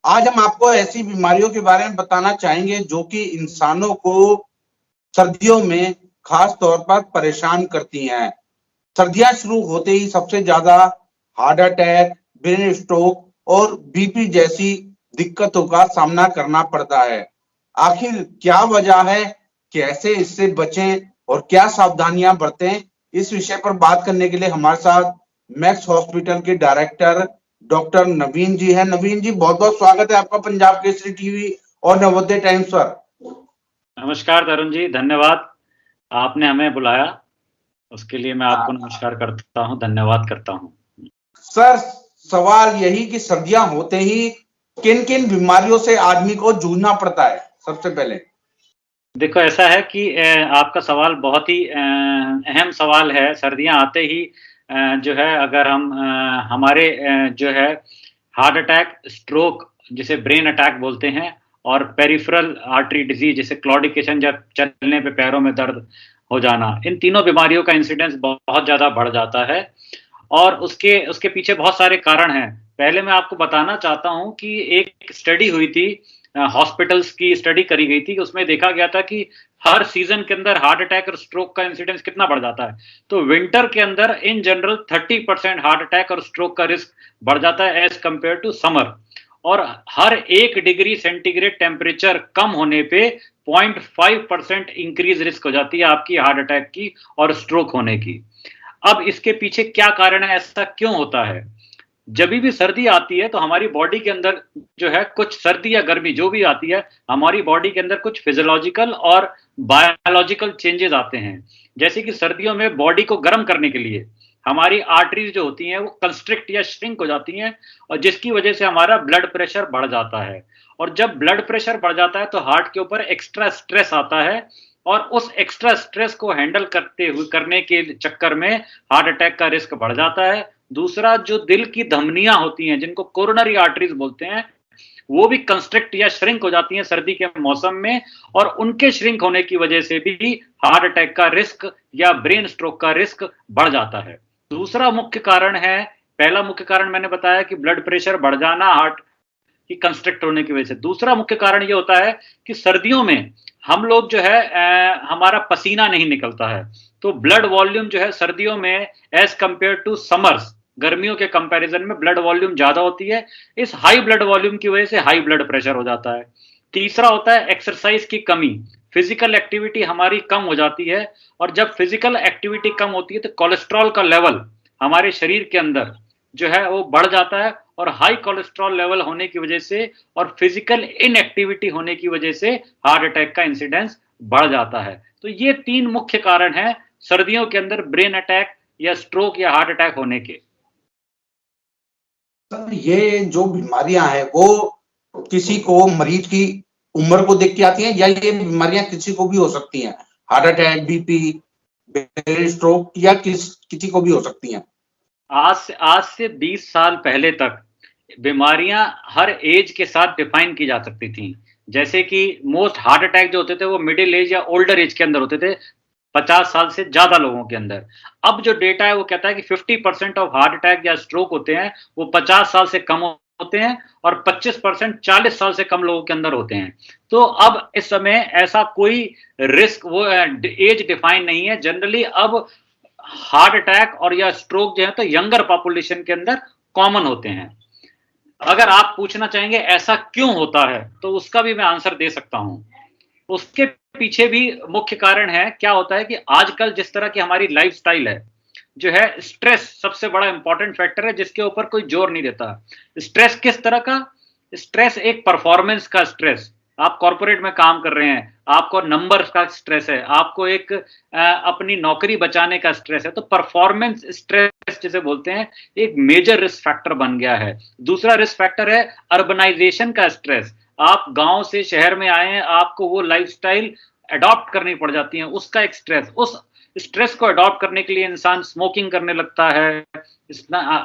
आज हम आपको ऐसी बीमारियों के बारे में बताना चाहेंगे जो कि इंसानों को सर्दियों में खास तौर पर परेशान करती हैं। सर्दियां शुरू होते ही सबसे ज्यादा हार्ट अटैक, ब्रेन स्ट्रोक और बीपी जैसी दिक्कतों का सामना करना पड़ता है। आखिर क्या वजह है, कैसे इससे बचें और क्या सावधानियां बरतें, इस विषय पर बात करने के लिए हमारे साथ मैक्स हॉस्पिटल के डायरेक्टर डॉक्टर नवीन जी हैं। नवीन जी, बहुत बहुत स्वागत है आपका पंजाब केसरी टीवी और नवोदय टाइम्स पर। नमस्कार तरुण जी, धन्यवाद आपने हमें बुलाया, उसके लिए मैं आपको नमस्कार करता हूं, धन्यवाद करता हूं। सर, सवाल यही कि सर्दियां होते ही किन किन बीमारियों से आदमी को जूझना पड़ता है? सबसे पहले देखो, ऐसा है कि आपका सवाल बहुत ही अहम सवाल है। सर्दियां आते ही जो है, अगर हम हमारे जो है हार्ट अटैक, स्ट्रोक जिसे ब्रेन अटैक बोलते हैं, और पेरिफेरल आर्टरी डिजीज जिसे क्लॉडिकेशन, जब चलने पे पैरों में दर्द हो जाना, इन तीनों बीमारियों का इंसिडेंस बहुत ज़्यादा बढ़ जाता है। और उसके उसके पीछे बहुत सारे कारण हैं। पहले मैं आपको बताना चाहता हूं कि एक स्टडी हुई थी, हॉस्पिटल्स की स्टडी करी गई थी, उसमें देखा गया था कि हर सीजन के अंदर हार्ट अटैक और स्ट्रोक का इंसिडेंस कितना बढ़ जाता है। तो विंटर के अंदर इन जनरल 30% हार्ट अटैक और स्ट्रोक का रिस्क बढ़ जाता है एज कंपेयर टू समर। और हर 1 डिग्री सेंटीग्रेड टेम्परेचर कम होने पे 0.5% इंक्रीज रिस्क हो जाती है आपकी हार्ट अटैक की और स्ट्रोक होने की। अब इसके पीछे क्या कारण है, ऐसा क्यों होता है? जब भी सर्दी आती है तो हमारी बॉडी के अंदर जो है, कुछ सर्दी या गर्मी जो भी आती है, हमारी बॉडी के अंदर कुछ फिजियोलॉजिकल और बायोलॉजिकल चेंजेस आते हैं। जैसे कि सर्दियों में बॉडी को गर्म करने के लिए हमारी आर्टरीज जो होती हैं वो कंस्ट्रिक्ट या श्रिंक हो जाती हैं, और जिसकी वजह से हमारा ब्लड प्रेशर बढ़ जाता है। और जब ब्लड प्रेशर बढ़ जाता है तो हार्ट के ऊपर एक्स्ट्रा स्ट्रेस आता है, और उस एक्स्ट्रा स्ट्रेस को हैंडल करने के चक्कर में हार्ट अटैक का रिस्क बढ़ जाता है। दूसरा, जो दिल की धमनियां होती हैं जिनको कोरोनरी आर्टरीज बोलते हैं, वो भी कंस्ट्रिक्ट या श्रिंक हो जाती हैं सर्दी के मौसम में, और उनके श्रिंक होने की वजह से भी हार्ट अटैक का रिस्क या ब्रेन स्ट्रोक का रिस्क बढ़ जाता है। दूसरा मुख्य कारण है, पहला मुख्य कारण मैंने बताया कि ब्लड प्रेशर बढ़ जाना हार्ट की कंस्ट्रिक्ट होने की वजह से। दूसरा मुख्य कारण ये होता है कि सर्दियों में हम लोग जो है हमारा पसीना नहीं निकलता है, तो ब्लड वॉल्यूम जो है सर्दियों में एज कंपेयर टू समर्स, गर्मियों के कंपैरिजन में ब्लड वॉल्यूम ज्यादा होती है। इस हाई ब्लड वॉल्यूम की वजह से हाई ब्लड प्रेशर हो जाता है। तीसरा होता है एक्सरसाइज की कमी, फिजिकल एक्टिविटी हमारी कम हो जाती है, और जब फिजिकल एक्टिविटी कम होती है तो कोलेस्ट्रॉल का लेवल हमारे शरीर के अंदर जो है वो बढ़ जाता है, और हाई कोलेस्ट्रॉल लेवल होने की वजह से और फिजिकल इनएक्टिविटी होने की वजह से हार्ट अटैक का इंसिडेंस बढ़ जाता है। तो ये 3 मुख्य कारण हैं सर्दियों के अंदर ब्रेन अटैक या स्ट्रोक या हार्ट अटैक होने के। सर, ये जो बीमारियां हैं वो किसी को, मरीज की उम्र को देख के आती हैं, या ये बीमारियां किसी को भी हो सकती हैं? Heart attack, BP, brain stroke, या किसी को भी हो सकती हैं? आज से 20 साल पहले तक बीमारियां हर एज के साथ डिफाइन की जा सकती थी। जैसे कि मोस्ट हार्ट अटैक जो होते थे वो मिडिल एज या ओल्डर एज के अंदर होते थे, 50 साल से ज्यादा लोगों के अंदर। अब जो डेटा है वो कहता है कि 50% ऑफ हार्ट अटैक या स्ट्रोक होते हैं वो 50 साल से कम होते हैं, और 25% 40 साल से कम लोगों के अंदर होते हैं। तो अब इस समय ऐसा कोई रिस्क, वो एज डिफाइन नहीं है। जनरली अब हार्ट अटैक और या स्ट्रोक जो है तो यंगर पॉपुलेशन के अंदर कॉमन होते हैं। अगर आप पूछना चाहेंगे ऐसा क्यों होता है, तो उसका भी मैं आंसर दे सकता हूं। उसके पीछे भी मुख्य कारण है। क्या होता है कि आजकल जिस तरह की हमारी लाइफस्टाइल है, जो है स्ट्रेस सबसे बड़ा इंपॉर्टेंट फैक्टर है जिसके ऊपर कोई जोर नहीं देता। स्ट्रेस किस तरह का? स्ट्रेस एक परफॉर्मेंस का स्ट्रेस, आप कॉर्पोरेट में काम कर रहे हैं, आपको नंबर्स का स्ट्रेस है, आपको एक अपनी नौकरी बचाने का स्ट्रेस है, तो परफॉर्मेंस स्ट्रेस जिसे बोलते हैं एक मेजर रिस्क फैक्टर बन गया है। दूसरा रिस्क फैक्टर है अर्बनाइजेशन का स्ट्रेस, आप गांव से शहर में आए हैं, आपको वो लाइफस्टाइल अडॉप्ट करनी पड़ जाती है, उसका एक स्ट्रेस। उस स्ट्रेस को अडॉप्ट करने के लिए इंसान स्मोकिंग करने लगता है,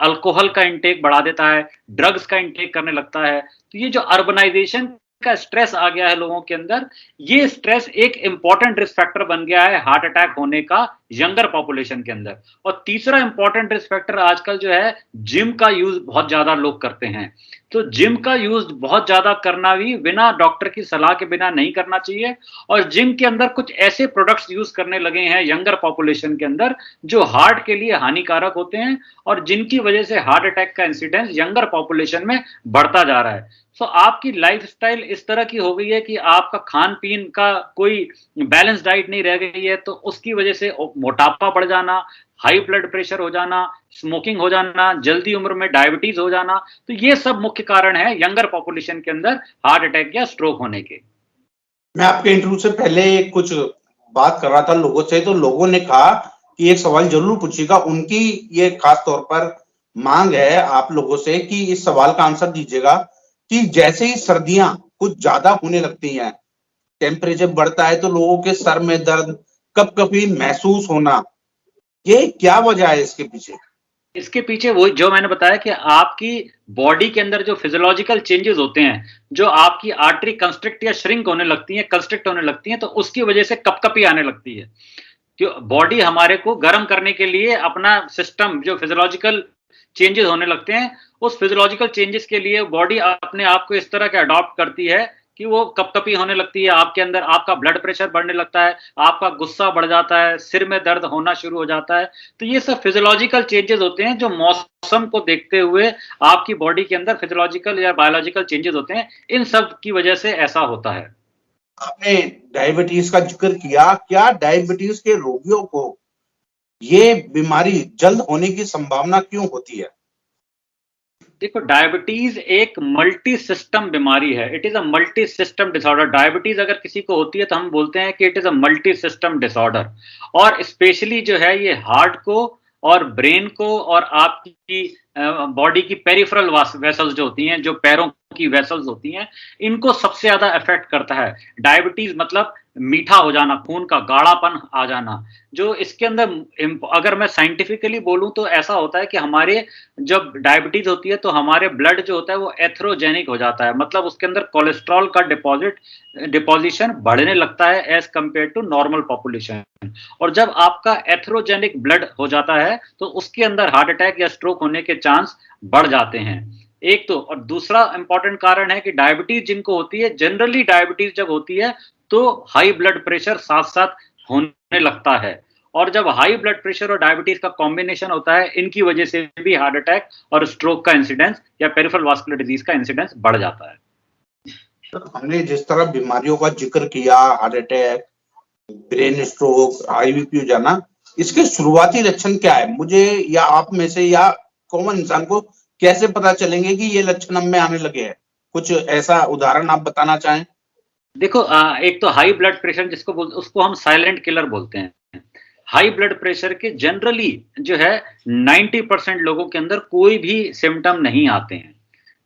अल्कोहल का इंटेक बढ़ा देता है, ड्रग्स का इंटेक करने लगता है। तो ये जो अर्बनाइजेशन का स्ट्रेस आ गया है लोगों के अंदर, ये स्ट्रेस एक इंपॉर्टेंट रिस्क फैक्टर बन गया है हार्ट अटैक होने का यंगर पॉपुलेशन के अंदर। और तीसरा इंपॉर्टेंट रिस्क फैक्टर आजकल जो है, जिम का यूज बहुत ज्यादा लोग करते हैं। तो जिम का यूज़ बहुत ज़्यादा करना भी बिना डॉक्टर की सलाह के बिना नहीं करना चाहिए। और जिम के अंदर कुछ ऐसे प्रोडक्ट्स यूज़ करने लगे हैं यंगर पॉपुलेशन के अंदर, जो हार्ट के लिए हानिकारक होते हैं और जिनकी वजह से हार्ट अटैक का इंसिडेंस यंगर पॉपुलेशन में बढ़ता जा रहा है। सो आपकी लाइफ़स्टाइल इस तरह की हो गई है कि आपका खान-पीन का कोई बैलेंस डाइट नहीं रह गई है, तो उसकी वजह से मोटापा बढ़ जाना, हाई ब्लड प्रेशर हो जाना, स्मोकिंग हो जाना, जल्दी उम्र में डायबिटीज़ हो जाना, तो ये सब मुख्य कारण है यंगर पॉपुलेशन के अंदर हार्ट अटैक या स्ट्रोक होने के। मैं आपके इंटरव्यू से पहले कुछ बात कर रहा था लोगों से, तो लोगों ने कहा कि एक सवाल जरूर पूछिएगा। उनकी ये खास तौर पर मांग है आप लोगों से कि इस सवाल का आंसर दीजिएगा कि जैसे ही सर्दियां कुछ ज्यादा होने लगती हैं, टेम्परेचर बढ़ता है, तो लोगों के सर में दर्द, कपकपी महसूस होना, ये क्या वजह है इसके पीछे? इसके पीछे वो जो मैंने बताया कि आपकी बॉडी के अंदर जो फिजियोलॉजिकल चेंजेस होते हैं, जो आपकी आर्टरी कंस्ट्रिक्ट या श्रिंक होने लगती है, कंस्ट्रिक्ट होने लगती है, तो उसकी वजह से कपकपी आने लगती है। क्यों बॉडी हमारे को गर्म करने के लिए अपना सिस्टम जो फिजियोलॉजिकल चेंजेस होने लगते हैं, उस फिजियोलॉजिकल चेंजेस के लिए बॉडी अपने आप को इस तरह के अडॉप्ट करती है कि वो कपकपी होने लगती है आपके अंदर, आपका ब्लड प्रेशर बढ़ने लगता है, आपका गुस्सा बढ़ जाता है, सिर में दर्द होना शुरू हो जाता है। तो ये सब फिजियोलॉजिकल चेंजेस होते हैं जो मौसम को देखते हुए आपकी बॉडी के अंदर फिजियोलॉजिकल या बायोलॉजिकल चेंजेस होते हैं, इन सब की वजह से ऐसा होता है। आपने डायबिटीज का जिक्र किया, क्या डायबिटीज के रोगियों को ये बीमारी जल्द होने की संभावना क्यों होती है? देखो डायबिटीज एक मल्टी सिस्टम बीमारी है। It is a multi system disorder. Diabetes अगर किसी को होती है तो हम बोलते हैं कि it is a multi system disorder. और स्पेशली जो है ये हार्ट को और ब्रेन को और आपकी बॉडी की पेरिफेरल वेसल्स जो होती हैं, जो पैरों की वेसल्स होती हैं, इनको सबसे ज्यादा अफेक्ट करता है। डायबिटीज मतलब मीठा हो जाना, खून का गाढ़ापन आ जाना। जो इसके अंदर अगर मैं साइंटिफिकली बोलूं तो ऐसा होता है कि हमारे जब डायबिटीज होती है तो हमारे ब्लड जो होता है वो एथ्रोजेनिक हो जाता है, मतलब उसके अंदर कोलेस्ट्रॉल का डिपोजिशन बढ़ने लगता है as compared to normal population. और जब आपका एथ्रोजेनिक ब्लड हो जाता है तो उसके अंदर हार्ट अटैक या स्ट्रोक होने के चांस बढ़ जाते हैं। एक तो, और दूसरा इंपॉर्टेंट कारण है कि डायबिटीज जिनको होती है, जनरली डायबिटीज जब होती है तो हाई ब्लड प्रेशर साथ साथ होने लगता है। और जब हाई ब्लड प्रेशर और डायबिटीज का कॉम्बिनेशन होता है, इनकी वजह से भी हार्ट अटैक और स्ट्रोक का इंसिडेंस या पेरिफेरल वास्कुलर डिजीज का इंसिडेंस बढ़ जाता है। हमने जिस तरह बीमारियों का जिक्र किया, heart attack, brain stroke, high BP हो जाना, इसके शुरुआती लक्षण क्या है? मुझे या आप में से या कॉमन इंसान को कैसे पता चलेंगे कि ये लक्षण हम में आने लगे हैं? कुछ ऐसा उदाहरण आप बताना चाहें? देखो एक तो हाई ब्लड प्रेशर जिसको उसको हम साइलेंट किलर बोलते हैं। हाई ब्लड प्रेशर के जनरली जो है 90% लोगों के अंदर कोई भी सिम्टम नहीं आते हैं।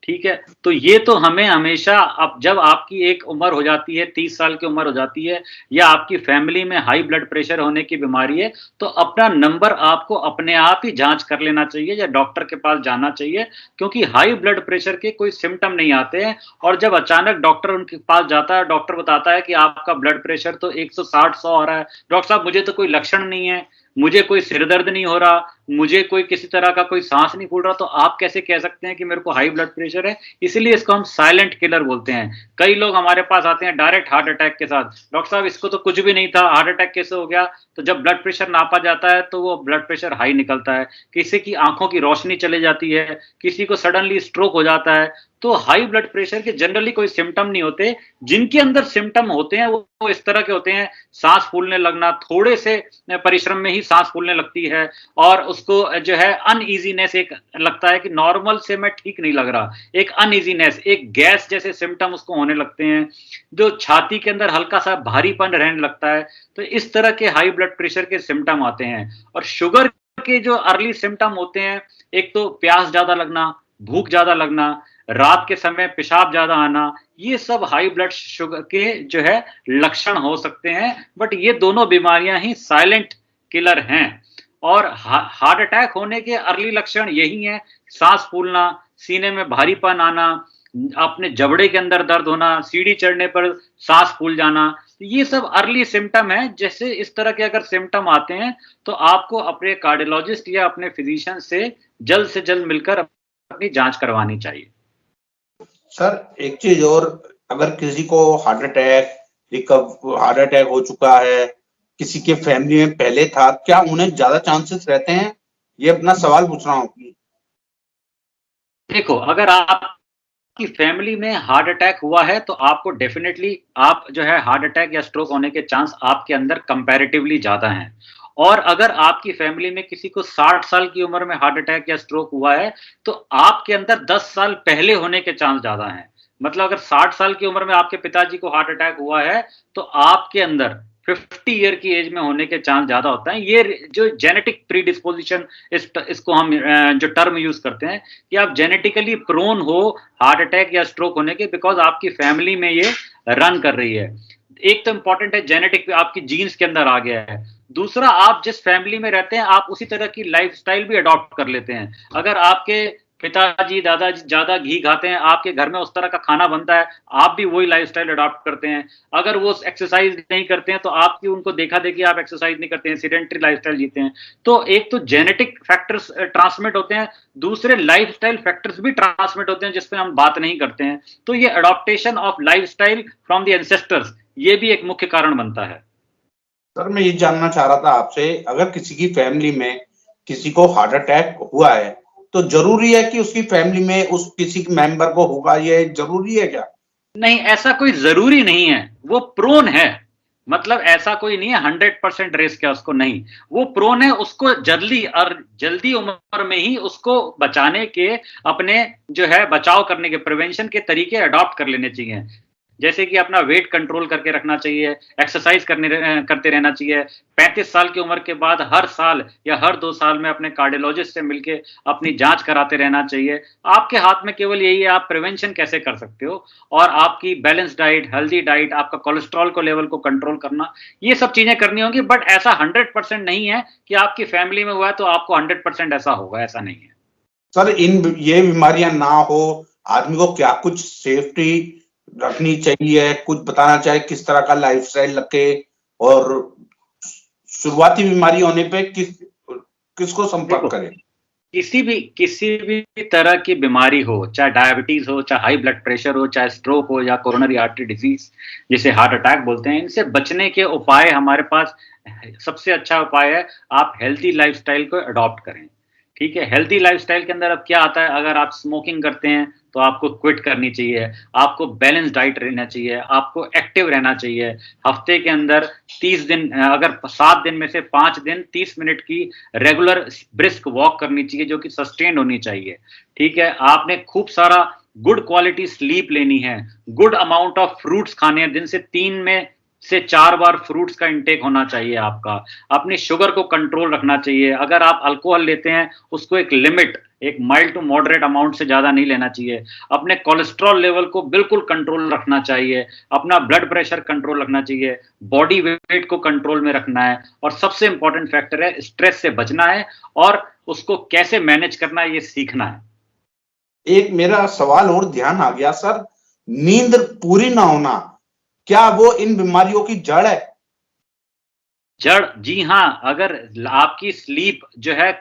ठीक है, तो ये तो हमें हमेशा, अब जब आपकी एक उम्र हो जाती है, 30 साल की उम्र हो जाती है, या आपकी फैमिली में हाई ब्लड प्रेशर होने की बीमारी है, तो अपना नंबर आपको अपने आप ही जांच कर लेना चाहिए या डॉक्टर के पास जाना चाहिए, क्योंकि हाई ब्लड प्रेशर के कोई सिम्टम नहीं आते हैं। और जब अचानक डॉक्टर उनके पास जाता है, डॉक्टर बताता है कि आपका ब्लड प्रेशर तो 160-100 आ रहा है, डॉक्टर साहब मुझे तो कोई लक्षण नहीं है, मुझे कोई सिर दर्द नहीं हो रहा, मुझे कोई किसी तरह का कोई सांस नहीं फूल रहा, तो आप कैसे कह सकते हैं कि मेरे को हाई ब्लड प्रेशर है? इसलिए इसको हम साइलेंट किलर बोलते हैं। कई लोग हमारे पास आते हैं डायरेक्ट हार्ट अटैक के साथ, डॉक्टर साहब इसको तो कुछ भी नहीं था, हार्ट अटैक कैसे हो गया? तो जब ब्लड प्रेशर नापा जाता है तो वो ब्लड प्रेशर हाई निकलता है, किसी की आंखों की रोशनी चली जाती है, किसी को सडनली स्ट्रोक हो जाता है। तो हाई ब्लड प्रेशर के जनरली कोई सिम्टम नहीं होते। जिनके अंदर सिम्टम होते हैं वो इस तरह के होते हैं, सांस फूलने लगना, थोड़े से परिश्रम में ही सांस फूलने लगती है, और उसको जो है अनईजीनेस, एक लगता है कि नॉर्मल से मैं ठीक नहीं लग रहा, एक अनईजीनेस, एक गैस जैसे सिम्टम उसको होने लगते हैं, जो छाती के अंदर हल्का सा भारीपन रहने लगता है। तो इस तरह के हाई ब्लड प्रेशर के सिम्टम आते हैं। और शुगर के जो अर्ली सिम्टम होते हैं, एक तो प्यास ज्यादा लगना, भूख ज्यादा लगना, रात के समय पेशाब ज्यादा आना, ये सब हाई ब्लड शुगर के जो है लक्षण हो सकते हैं। बट ये दोनों बीमारियां ही साइलेंट किलर हैं। और हार्ट अटैक होने के अर्ली लक्षण यही हैं, सांस फूलना, सीने में भारीपन आना, अपने जबड़े के अंदर दर्द होना, सीढ़ी चढ़ने पर सांस फूल जाना, ये सब अर्ली सिम्टम है। जैसे इस तरह के अगर सिम्टम आते हैं तो आपको अपने कार्डियोलॉजिस्ट या अपने फिजिशियन से जल्द मिलकर अपनी जांच करवानी चाहिए। सर एक चीज और, अगर किसी को हार्ट अटैक हो चुका है, किसी के फैमिली में पहले था, क्या उन्हें ज्यादा चांसेस रहते हैं? ये अपना सवाल पूछ रहा हूँ। देखो, अगर आपकी फैमिली में हार्ट अटैक हुआ है तो आपको डेफिनेटली आप जो है हार्ट अटैक या स्ट्रोक होने के चांस आपके अंदर कंपैरेटिवली ज्यादा हैं। और अगर आपकी फैमिली में किसी को 60 साल की उम्र में हार्ट अटैक या स्ट्रोक हुआ है तो आपके अंदर 10 साल पहले होने के चांस ज्यादा हैं। मतलब अगर 60 साल की उम्र में आपके पिताजी को हार्ट अटैक हुआ है तो आपके अंदर 50 ईयर की एज में होने के चांस ज्यादा होता है। ये जो जेनेटिक प्रीडिस्पोजिशन, इसको हम जो टर्म यूज करते हैं कि आप जेनेटिकली प्रोन हो हार्ट अटैक या स्ट्रोक होने के, बिकॉज आपकी फैमिली में ये रन कर रही है। एक तो इंपॉर्टेंट है जेनेटिक, आपकी जीन्स के अंदर आ गया है। दूसरा, आप जिस फैमिली में रहते हैं आप उसी तरह की लाइफस्टाइल भी अडॉप्ट कर लेते हैं। अगर आपके पिताजी दादाजी ज्यादा घी खाते हैं, आपके घर में उस तरह का खाना बनता है, आप भी वही लाइफस्टाइल अडॉप्ट करते हैं। अगर वो एक्सरसाइज नहीं करते हैं तो आपकी उनको देखा देखी आप एक्सरसाइज नहीं करते हैं, सीडेंटरी लाइफस्टाइल जीते हैं। तो एक तो जेनेटिक फैक्टर्स ट्रांसमिट होते हैं, दूसरे लाइफस्टाइल फैक्टर्स भी ट्रांसमिट होते हैं जिसपे हम बात नहीं करते हैं। तो ये adaptation of lifestyle from the ancestors, ये भी एक मुख्य कारण बनता है। सर मैं ये जानना चाह रहा था आपसे, अगर किसी की फैमिली में किसी को हार्ट अटैक हुआ है तो जरूरी है कि उसकी फैमिली में उस किसी मेंबर को होगा, ये जरूरी है क्या? नहीं, ऐसा कोई जरूरी नहीं है, वो प्रोन है। मतलब ऐसा कोई नहीं है 100% रिस्क है उसको, नहीं, वो प्रोन है। उसको जल्दी उम्र में ही उसको बचाने के, अपने जो है बचाव करने के, प्रिवेंशन के तरीके अडॉप्ट कर लेने चाहिए। जैसे कि अपना वेट कंट्रोल करके रखना चाहिए, एक्सरसाइज करते रहना चाहिए। 35 साल की उम्र के बाद हर साल या हर 2 साल में अपने कार्डियोलॉजिस्ट से मिलके अपनी जांच कराते रहना चाहिए। आपके हाथ में केवल यही है, आप प्रिवेंशन कैसे कर सकते हो, और आपकी बैलेंस डाइट, हेल्दी डाइट, आपका कोलेस्ट्रॉल को लेवल को कंट्रोल करना, ये सब चीजें करनी होंगी। बट ऐसा 100% नहीं है कि आपकी फैमिली में हुआ है तो आपको 100% ऐसा होगा, ऐसा नहीं है। सर ये बीमारियां ना हो, आदमी को क्या कुछ सेफ्टी रखनी चाहिए, कुछ बताना चाहे किस तरह का लाइफस्टाइल रखे, और शुरुआती बीमारी होने पे किसको संपर्क करें? किसी भी तरह की बीमारी हो, चाहे डायबिटीज हो, चाहे हाई ब्लड प्रेशर हो, चाहे स्ट्रोक हो, या कोरोनरी आर्टरी डिजीज जिसे हार्ट अटैक बोलते हैं, इनसे बचने के उपाय हमारे पास सबसे अच्छा उपाय है, आप हेल्थी लाइफस्टाइल को अडॉप्ट करें। ठीक है, हेल्थी लाइफस्टाइल के अंदर अब क्या आता है, अगर आप स्मोकिंग करते हैं तो आपको क्विट करनी चाहिए, आपको बैलेंस डाइट रहना चाहिए, आपको एक्टिव रहना चाहिए। हफ्ते के अंदर 30 दिन, अगर 7 दिन में से 5 दिन 30 मिनट की रेगुलर ब्रिस्क वॉक करनी चाहिए जो कि सस्टेन्ड होनी चाहिए। ठीक है, आपने खूब सारा गुड क्वालिटी स्लीप लेनी है, गुड अमाउंट ऑफ फ्रूट्स खाने हैं, दिन से 3 में से 4 बार फ्रूट्स का इंटेक होना चाहिए आपका। अपनी शुगर को कंट्रोल रखना चाहिए। अगर आप अल्कोहल लेते हैं उसको एक लिमिट, एक माइल्ड टू मॉडरेट अमाउंट से ज्यादा नहीं लेना चाहिए। अपने कोलेस्ट्रॉल लेवल को बिल्कुल कंट्रोल रखना चाहिए, अपना ब्लड प्रेशर कंट्रोल रखना चाहिए, बॉडी वेट को कंट्रोल में रखना है, और सबसे इंपॉर्टेंट फैक्टर है स्ट्रेस से बचना है, और उसको कैसे मैनेज करना है ये सीखना है। एक मेरा सवाल और ध्यान आ गया सर, नींद पूरी ना होना, क्या वो इन बीमारियों की जड़ है? जड़, जी हाँ। अगर आपकी स्लीप जो है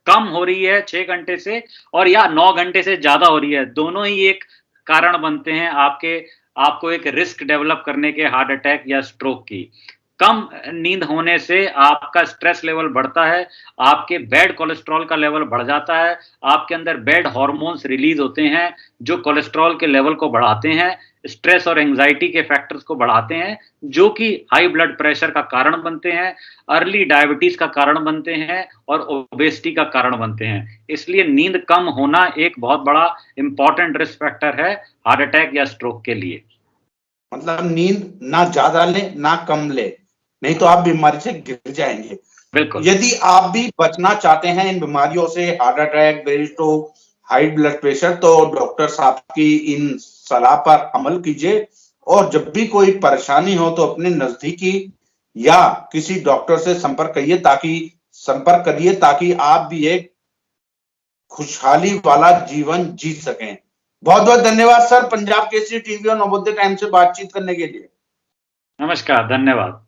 कम हो रही है 6 घंटे से, और या 9 घंटे से ज्यादा हो रही है, दोनों ही एक कारण बनते हैं आपको एक रिस्क डेवलप करने के हार्ट अटैक या स्ट्रोक की। कम नींद होने से आपका स्ट्रेस लेवल बढ़ता है, आपके बैड कोलेस्ट्रॉल का लेवल बढ़ जाता है, आपके अंदर बैड हार्मोन्स रिलीज होते हैं जो कोलेस्ट्रॉल के लेवल को बढ़ाते हैं, स्ट्रेस और एंजाइटी के फैक्टर्स को बढ़ाते हैं, जो कि हाई ब्लड प्रेशर का कारण बनते हैं, अर्ली डायबिटीज का कारण बनते हैं, और ओबेसिटी का कारण बनते हैं। इसलिए नींद कम होना एक बहुत बड़ा इंपॉर्टेंट रिस्क फैक्टर है हार्ट अटैक या स्ट्रोक के लिए। मतलब नींद ना ज्यादा ले ना कम ले, नहीं तो आप बीमारी से गिर जाएंगे। बिल्कुल। यदि आप भी बचना चाहते हैं इन बीमारियों से, heart attack, brain stroke, high blood pressure, तो डॉक्टर साहब की इन सलाह पर अमल कीजिए, और जब भी कोई परेशानी हो तो अपने नजदीकी या किसी डॉक्टर से संपर्क करिए ताकि आप भी एक खुशहाली वाला जीवन जी सकें। बहुत बहुत धन्यवाद सर, पंजाब केसरी टीवी और नवोदय टाइम्स से बातचीत करने के लिए। नमस्कार, धन्यवाद।